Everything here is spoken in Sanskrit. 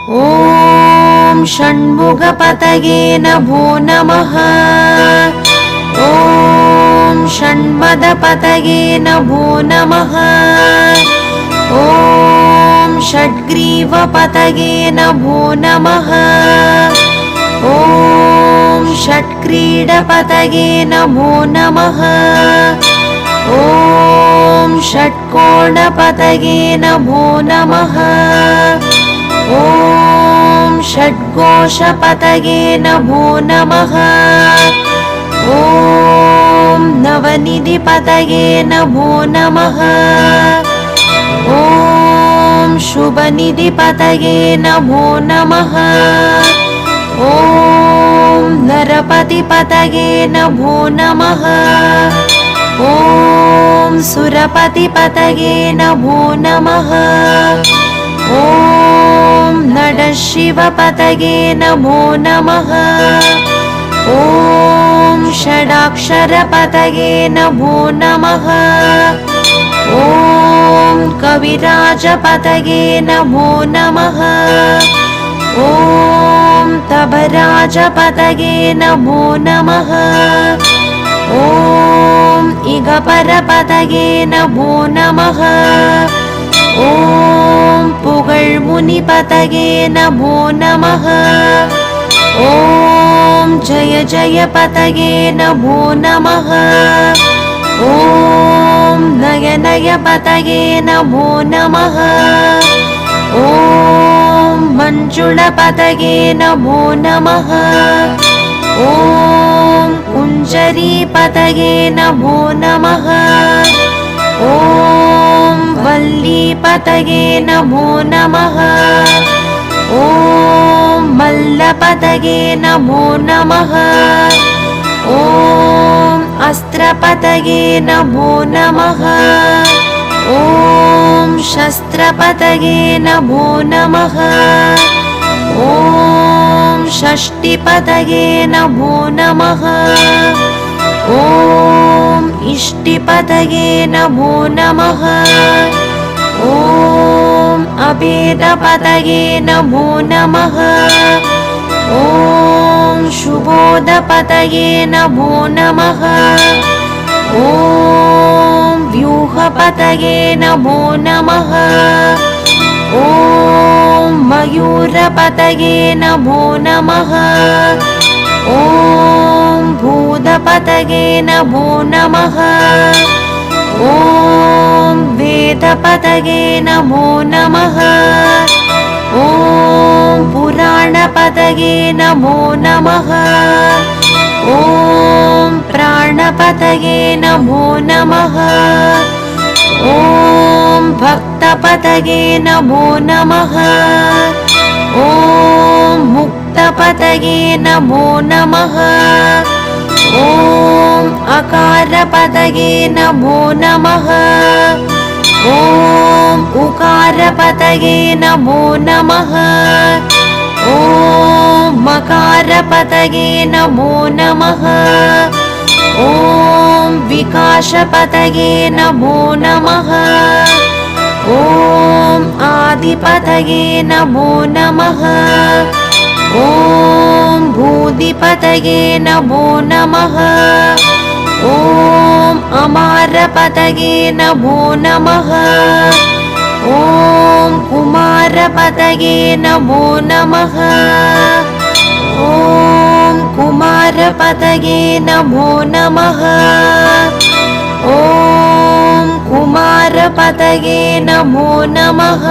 ॐ षण्मुखपतये नमो नमः। ॐ षण्मदपतये नमो नमः। ॐ षड्ग्रीवपतये नमो नमः। ॐ षट्क्रीडपतये नमो नमः। ॐ षट्कोणपतये नमो नमः। ॐ षड्घोषपतये नमो नमः। ॐ नवनिधिपतये नमो नमः। ॐ शुभनिधिपतये नमो नमः। ॐ नरपतिपतये नमो नमः। ॐ सुरपतिपतये नमो नमः। ॐ नटशिवपतये नमो नमः। ॐ षडाक्षरपतये नमो नमः। ॐ कविराजपतये नमो नमः। ॐ तबराजपतये नमो नमः। ॐ इगपरपतये नमो नमः। ॐ पुगळ्मुनिपतये नमो नमः। ॐ जय जयपतये नमो नमः। ॐ नयनयपतये नमो नमः। ॐ मञ्जुळपतये नमो नमः। ॐ कुञ्जरीपतये नमो नमः। ॐ वल्लीपतये नमो नमः। ॐ मल्लपतये नमो नमः। ॐ अस्त्रपतये नमो नमः। ॐ शस्त्रपतये नमो नमः। ॐ षष्टिपतये नमो नमः। ॐ इष्टिपतये नमो नमः। ॐ अभेदपतये नमो नमः। ॐ शुभोदपतये नमो नमः। ॐ व्यूहपतये नमो नमः। ॐ मयूरपतये नमो नमः। ॐ भूतपतये नमो नमः। ॐ वेदपतये नमो नमः। ॐ पुराणपतये नमो नमः। ॐ प्राणपतये नमो नमः। ॐ भक्तपतये नमो नमः। ॐ मुक्तपतये नमो नमः। ॐ अकारपतये नमो नमः। ॐ उकारपतये नमो नमः। ॐ मकारपतये नमो नमः। ॐ विकासपतये नमो नमः। ॐ आदिपतये नमो नमः। ॐ भूदिपतये नमो नमः। ॐ अमारपतये नमो नमः। ॐ कुमारपतये नमो नमः। ॐ कुमारपतये नमो नमः। ॐ कुमारपतये नमो नमः।